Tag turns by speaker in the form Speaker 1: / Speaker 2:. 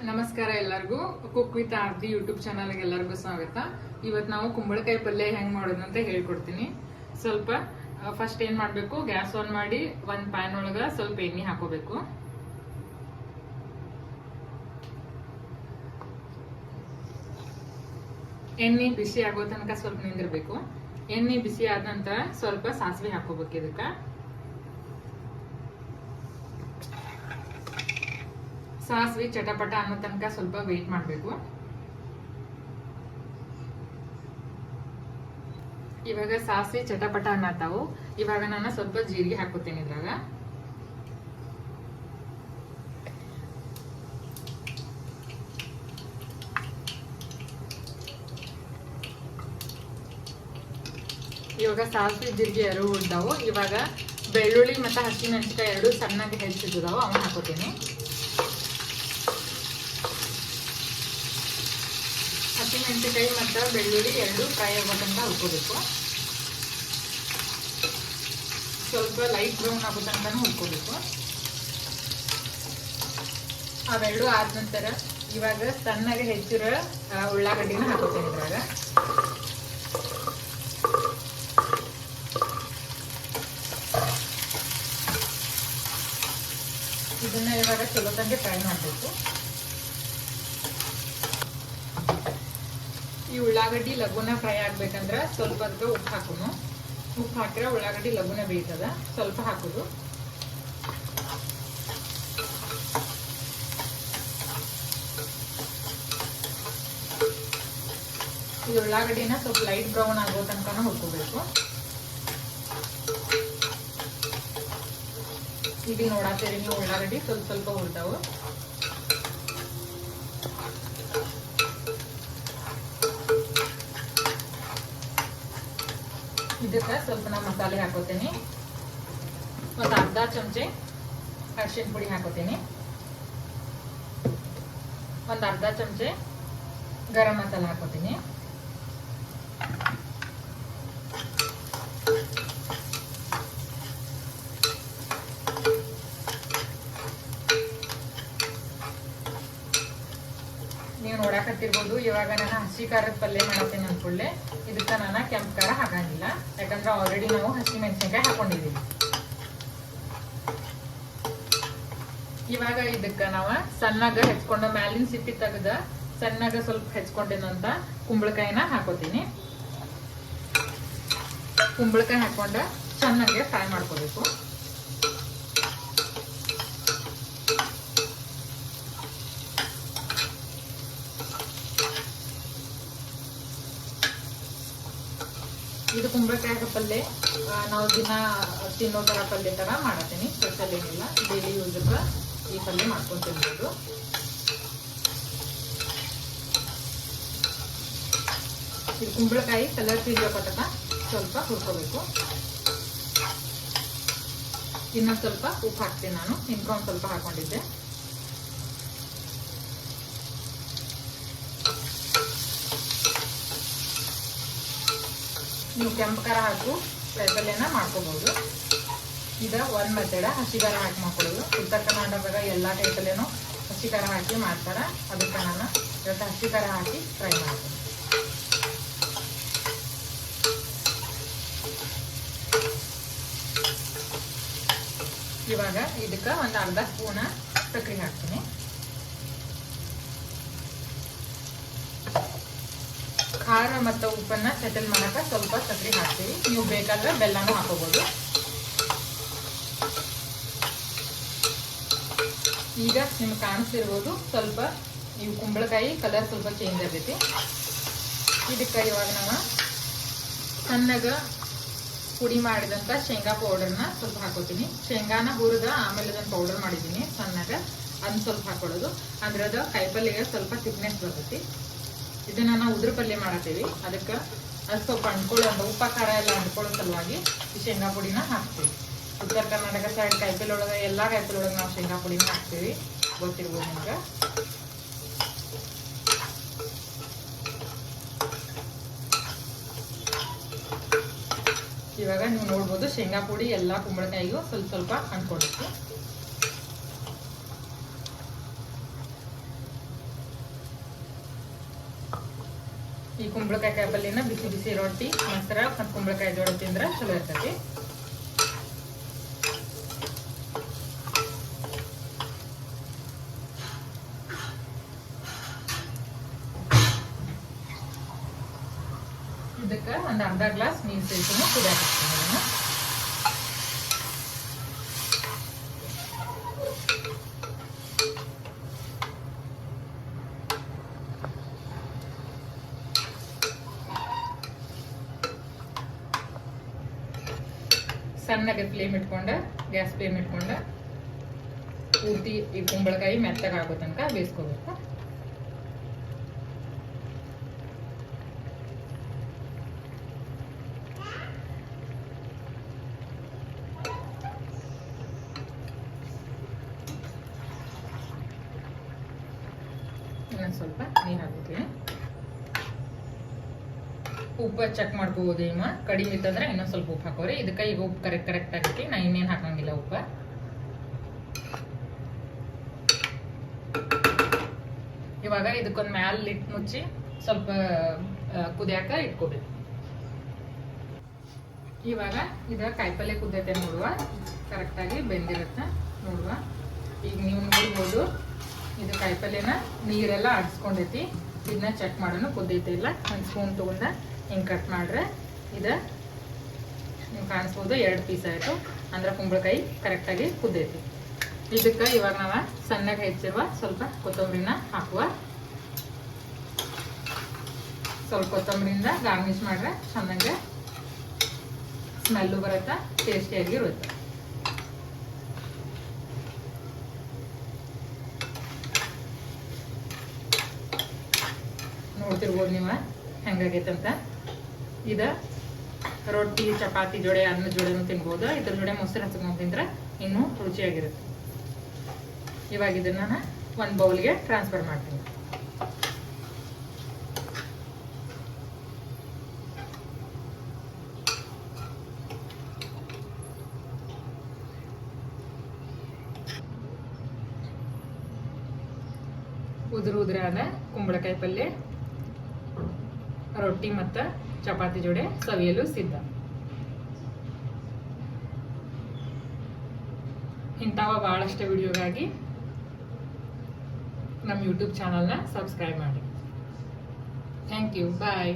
Speaker 1: ನಮಸ್ಕಾರ ಎಲ್ಲರಿಗೂ cook with Aarti YouTube ಚಾನಲ್ಗೆ ಎಲ್ಲರಿಗೂ ಸ್ವಾಗತ. ಇವತ್ತು ನಾವು ಕುಂಬಳಕಾಯಿ ಪಲ್ಯ ಹೆಂಗ್ ಮಾಡೋದು ಅಂತ ಹೇಳ್ಕೊಡ್ತೀನಿ. ಸ್ವಲ್ಪ ಫಸ್ಟ್ ಏನ್ ಮಾಡ್ಬೇಕು, ಗ್ಯಾಸ್ ಆನ್ ಮಾಡಿ ಒಂದ್ ಪ್ಯಾನ್ ಒಳಗ ಸ್ವಲ್ಪ ಎಣ್ಣೆ ಹಾಕೋಬೇಕು. ಎಣ್ಣೆ ಬಿಸಿ ಆಗೋ ತನಕ ಸ್ವಲ್ಪ ನಿಂದಿರ್ಬೇಕು. ಎಣ್ಣೆ ಬಿಸಿ ಆದ ನಂತರ ಸ್ವಲ್ಪ ಸಾಸಿವೆ ಹಾಕೋಬೇಕು. ಇದಕ್ಕ ಸಾಸಿವೆ ಚಟಪಟ ಅನ್ನೋ ತನಕ ಸ್ವಲ್ಪ ವೇಟ್ ಮಾಡಬೇಕು. ಇವಾಗ ಸಾಸಿವೆ ಚಟಪಟ ಅನ್ನತಾವು. ಇವಾಗ ನಾನು ಸ್ವಲ್ಪ ಜೀರಿಗೆ ಹಾಕೋತೀನಿ. ಇದ್ರಾಗ ಇವಾಗ ಸಾಸಿವೆ ಜೀರಿಗೆ ಎರಡು ಉಳ್ದಾವು. ಇವಾಗ ಬೆಳ್ಳುಳ್ಳಿ ಮತ್ತೆ ಹಸಿಮೆಣಸಿನಕಾಯಿ ಎರಡು ಸಣ್ಣಗೆ ಹೆಚ್ಚಿದ್ದಾವು, ಅವನ್ನ ಹಾಕೋತೀನಿ. ಹಸಿಮೆಣಸಿನಕಾಯಿ ಮತ್ತು ಬೆಳ್ಳುಳ್ಳಿ ಎರಡು ಫ್ರೈ ಆಗೋತಂಕ ಹುರ್ಕೋಬೇಕು. ಸ್ವಲ್ಪ ಲೈಟ್ ಬ್ರೌನ್ ಆಗೋ ತನಕ ಹುರ್ಕೋಬೇಕು. ಅವೆರಡು ಆದ ನಂತರ ಇವಾಗ ಸಣ್ಣಗೆ ಹೆಚ್ಚಿರೋ ಉಳ್ಳಾಗಡ್ಡಿನ ಹಾಕೋತೀನಿ. ಇದ್ರಾಗ ಇದನ್ನ ಇವಾಗ ಚಲೋ ತಂಗೆ ಫ್ರೈ ಮಾಡಬೇಕು. ಈ ಉಳ್ಳಾಗಡ್ಡಿ ಲಘುನ ಫ್ರೈ ಆಗ್ಬೇಕಂದ್ರ ಸ್ವಲ್ಪ ಅದಕ್ಕೆ ಉಪ್ಪು ಹಾಕೋನು. ಉಪ್ಪು ಹಾಕಿದ್ರೆ ಉಳ್ಳಾಗಡ್ಡಿ ಲಘುನ ಬೇಯ್ತದ. ಸ್ವಲ್ಪ ಹಾಕೋದು. ಈ ಉಳ್ಳಾಗಡ್ಡಿನ ಸ್ವಲ್ಪ ಲೈಟ್ ಬ್ರೌನ್ ಆಗೋ ತನಕ ಹುರ್ಕೋಬೇಕು. ಈಗ ನೋಡಾತೀರಿ ನೀವು, ಉಳ್ಳಾಗಡ್ಡಿ ಸ್ವಲ್ಪ ಸ್ವಲ್ಪ ಹುರ್ತಾವು. ಇದಕ್ಕೆ ಸ್ವಲ್ಪ ನಾ ಮಸಾಲೆ ಹಾಕೋತೀನಿ. ಒಂದು ಅರ್ಧ ಚಮಚೆ ಅರಿಶಿನ ಪುಡಿ ಹಾಕೋತೀನಿ. ಒಂದು ಅರ್ಧ ಚಮಚೆ ಗರಂ ಮಸಾಲ ಹಾಕೋತೀನಿ. ನೀವು ನೋಡಕತ್ತಿರ್ಬೋದು, ಇವಾಗ ನಾನು ಹಸಿ ಖಾರದ ಪಲ್ಯ ಮಾಡತ್ತೇನೆ ಅನ್ಕೊಳ್ಳೆ. ಇದಕ್ಕೆ ನಾನು ಕೆಂಪು ಖಾರ ಹಾಕಂಗಿಲ್ಲ, ಯಾಕಂದ್ರೆ ಆಲ್ರೆಡಿ ನಾವು ಹಸಿ ಮೆಣಸಿನಕಾಯಿ ಹಾಕೊಂಡಿದ್ದೀವಿ. ಇವಾಗ ಇದಕ್ಕೆ ನಾವು ಸಣ್ಣಗ ಹೆಚ್ಕೊಂಡ ಮ್ಯಾಲಿನ ಸಿಪ್ಪಿ ತೆಗೆದ ಸಣ್ಣಗ ಸ್ವಲ್ಪ ಹೆಚ್ಕೊಂಡೇನಂತ ಕುಂಬಳಕಾಯಿನ ಹಾಕೋತೀನಿ. ಕುಂಬಳಕಾಯಿ ಹಾಕೊಂಡ ಚೆನ್ನಾಗಿ ಫ್ರೈ ಮಾಡ್ಕೋಬೇಕು. ಇದು ಕುಂಬಳಕಾಯಿ ಪಲ್ಯ ನಾವು ದಿನ ತಿನ್ನೋ ತರ ಪಲ್ಯ ತರ ಮಾಡತ್ತೀನಿ. ಸ್ಪೆಷಲ್ ಏನಿಲ್ಲ, ಡೈಲಿ ಯೂಸ್ಗೆ ಈ ಪಲ್ಯ ಮಾಡ್ಕೊಂಡು ತಿನ್ಬೋದು. ಇದು ಕುಂಬಳಕಾಯಿ ಕಲರ್ ಚೇಂಜ್ ಆಗತಕ್ಕ ಸ್ವಲ್ಪ ಹುರ್ಕೋಬೇಕು. ಇನ್ನೊಂದು ಸ್ವಲ್ಪ ಉಪ್ಪು ಹಾಕ್ತೀನಿ ನಾನು. ಇನ್ನೊಂದು ಸ್ವಲ್ಪ ಹಾಕೊಂಡಿದ್ದೆ. ನೀವು ಕೆಂಪು ಖಾರ ಹಾಕು ಪಲ್ಯನ ಮಾಡ್ಕೋಬಹುದು. ಈಗ ಒಂದ್ ಮೆಥಡ್ ಹಸಿ ಖಾರ ಹಾಕಿ ಮಾಡ್ಕೊಳ್ಳೋದು. ಉತ್ತರ ಕರ್ನಾಟಕದಾಗ ಎಲ್ಲಾ ಟೈಪಲ್ಲೇನೋ ಹಸಿ ಖಾರ ಹಾಕಿ ಮಾಡ್ತಾರ. ಅದಕ್ಕೆ ನಾನು ಇವತ್ತು ಹಸಿ ಖಾರ ಹಾಕಿ ಫ್ರೈ ಮಾಡ್ತೀನಿ. ಇವಾಗ ಇದಕ್ಕೆ ಒಂದು ಅರ್ಧ ಸ್ಪೂನ್ ಸಕ್ಕರೆ ಹಾಕ್ತೀನಿ. ಖಾರ ಮತ್ತು ಉಪ್ಪನ್ನ ಸೆಟಲ್ ಮಾಡಕ ಸ್ವಲ್ಪ ಸಕ್ಕರೆ ಹಾಕ್ತೀವಿ. ನೀವು ಬೇಕಾದ್ರೆ ಬೆಲ್ಲನೂ ಹಾಕೋಬಹುದು. ಈಗ ನಿಮ್ಗೆ ಕಾಣಿಸ್ತಿರ್ಬೋದು, ಸ್ವಲ್ಪ ನೀವು ಕುಂಬಳಕಾಯಿ ಕಲರ್ ಸ್ವಲ್ಪ ಚೇಂಜ್ ಆಗೈತಿ. ಇದಕ್ಕೆ ಇವಾಗ ನಾವು ಸಣ್ಣಗ ಪುಡಿ ಮಾಡಿದಂತ ಶೇಂಗಾ ಪೌಡರ್ನ ಸ್ವಲ್ಪ ಹಾಕೋತೀನಿ. ಶೇಂಗಾನ ಹುರಿದ ಆಮೇಲೆ ಅದನ್ನ ಪೌಡರ್ ಮಾಡಿದ್ದೀನಿ ಸಣ್ಣಗ, ಅದನ್ನ ಸ್ವಲ್ಪ ಹಾಕೊಳ್ಳೋದು. ಅಂದ್ರೆ ಅದು ಕಾಯಿಪಲ್ಲೆಗೆ ಸ್ವಲ್ಪ ಥಿಕ್ನೆಸ್ ಬರ್ತೈತಿ. ಇದನ್ನ ನಾವು ಉದ್ರ ಪಲ್ಯ ಮಾಡತ್ತೀವಿ, ಅದಕ್ಕೆ ಅದು ಸ್ವಲ್ಪ ಅಂಡ್ಕೊಳ್ಳೋ ಉಪ್ಪ ಖಾರ ಎಲ್ಲ ಅಂಡ್ಕೊಳ್ಳೋ ಸಲುವಾಗಿ ಈ ಶೇಂಗಾ ಪುಡಿನ ಹಾಕ್ತೀವಿ. ಉತ್ತರ ಕರ್ನಾಟಕ ಸೈಡ್ ಕಾಯಿಪಲ್ಲೆ ಒಳಗೆ ಎಲ್ಲಾ ಕಾಯಿಪಲ್ಲೆ ಒಳಗೆ ನಾವು ಶೇಂಗಾ ಪುಡಿನ ಹಾಕ್ತೀವಿ, ಗೊತ್ತಿರ್ಬೋದು ನಿಮ್ಗೆ. ಇವಾಗ ನೀವು ನೋಡ್ಬೋದು ಶೇಂಗಾ ಪುಡಿ ಎಲ್ಲಾ ಕುಂಬಳಕಾಯಿಗೂ ಸ್ವಲ್ಪ ಸ್ವಲ್ಪ ಅಂಡ್ಕೊಂಡಿತ್ತು. ಈ ಕುಂಬಳಕಾಯಿ ಕಾಯಿಪಲ್ಯನ ಬಿಸಿ ಬಿಸಿ ರೊಟ್ಟಿ ಮೊಸರ ಮತ್ತು ಕುಂಬಳಕಾಯಿ ಜೋಳ ತಿಂದ್ರೆ ಚಲೋ ಇರ್ತೈತಿ. ಇದಕ್ಕೆ ಒಂದು ಅರ್ಧ ಗ್ಲಾಸ್ ನೀರು ಸೇರಿಸಿ ಕುದಿಯಾಕ ಸಣ್ಣಗೆ ಫ್ಲೇಮ್ ಇಟ್ಕೊಂಡ ಗ್ಯಾಸ್ ಫ್ಲೇಮ್ ಇಟ್ಕೊಂಡ ಪೂರ್ತಿ ಈ ಕುಂಬಳಕಾಯಿ ಮೆತ್ತಗಾಗೋ ತನಕ ಬೇಯಿಸ್ಕೋಬೇಕು. ಇನ್ನೊಂದು ಸ್ವಲ್ಪ ನೀರು ಹಾಕೋತೀನಿ. ಉಪ್ಪು ಚೆಕ್ ಮಾಡ್ಕೋಬೋದು. ಕಡಿಮೆ ಇತ್ತಂದ್ರೆ ಇನ್ನೊಂದು ಸ್ವಲ್ಪ ಉಪ್ಪು ಹಾಕೋರಿ. ಇದಕ್ಕೆ ಈಗ ಉಪ್ಪು ಕರೆಕ್ಟ್ ಆಗೈತಿ. ನಾ ಇನ್ನೇನು ಹಾಕಂಗಿಲ್ಲ ಉಪ್ಪ. ಇವಾಗ ಇದಕ್ಕೊಂದು ಮ್ಯಾಲ ಲಿಟ್ ಮುಚ್ಚಿ ಸ್ವಲ್ಪ ಕುದಿಯಾಕ ಇಟ್ಕೋಬೇಕು. ಇವಾಗ ಇದ ಕಾಯಿಪಲ್ಯ ಕುದ್ದೈತೆ ನೋಡುವ, ಕರೆಕ್ಟಾಗಿ ಬೆಂದಿರುತ್ತೆ ನೋಡುವ. ಈಗ ನೀವು ನೋಡ್ಬೋದು ಇದು ಕಾಯಿಪಲ್ಯನ ನೀರೆಲ್ಲ ಆಡಿಸ್ಕೊಂಡೈತಿ. ಇದನ್ನ ಚೆಕ್ ಮಾಡೋಣ ಕುದ್ದೈತೆ ಇಲ್ಲ. ಒಂದು ಸ್ಪೂನ್ ತಗೊಂಡ ಹಿಂಗೆ ಕಟ್ ಮಾಡ್ರೆ ಇದು ನೀವು ಕಾಣಿಸ್ಬೋದು 2 ಪೀಸ್ ಆಯಿತು. ಅಂದ್ರೆ ಕುಂಬಳಕಾಯಿ ಕರೆಕ್ಟಾಗಿ ಕುದ್ದೈತಿ. ಇದಕ್ಕೆ ಇವಾಗ ನಾವು ಸಣ್ಣಗೆ ಹೆಚ್ಚಿರುವ ಸ್ವಲ್ಪ ಕೊತ್ತಂಬರಿನ ಹಾಕುವ. ಸ್ವಲ್ಪ ಕೊತ್ತಂಬರಿಯಿಂದ ಗಾರ್ನಿಶ್ ಮಾಡ್ರೆ ಚೆನ್ನಾಗೆ ಸ್ಮೆಲ್ಲು ಬರುತ್ತೆ, ಟೇಸ್ಟಿಯಾಗಿರುತ್ತೆ. ನೋಡ್ತಿರ್ಬೋದು ನೀವು ಹೆಂಗಾಗೈತಂತ. ಇದು ರೊಟ್ಟಿ ಚಪಾತಿ ಜೋಡಿ ಅನ್ನದ ಜೋಡಿನೂ ತಿನ್ಬೋದು. ಇದ್ರ ಜೋಡಿ ಮೊಸರು ಹಚ್ಕೊಂಡು ತಿಂದ್ರೆ ಇನ್ನೂ ರುಚಿಯಾಗಿರುತ್ತೆ. ಇವಾಗ ಇದನ್ನ ನಾನು ಒಂದು ಬೌಲ್ಗೆ ಟ್ರಾನ್ಸ್ಫರ್ ಮಾಡ್ತೀನಿ. ಉದುರಾದ ಕುಂಬಳಕಾಯಿ ಪಲ್ಯ ರೊಟ್ಟಿ ಮತ್ತು ಚಪಾತಿ ಜೋಡಿ ಸವಿಯಲು ಸಿದ್ಧ. ಇಂಥವ ಭಾಳಷ್ಟು ವಿಡಿಯೋಗಾಗಿ ನಮ್ಮ ಯೂಟ್ಯೂಬ್ ಚಾನಲ್ನ ಸಬ್ಸ್ಕ್ರೈಬ್ ಮಾಡಿ. Thank you. ಬಾಯ್.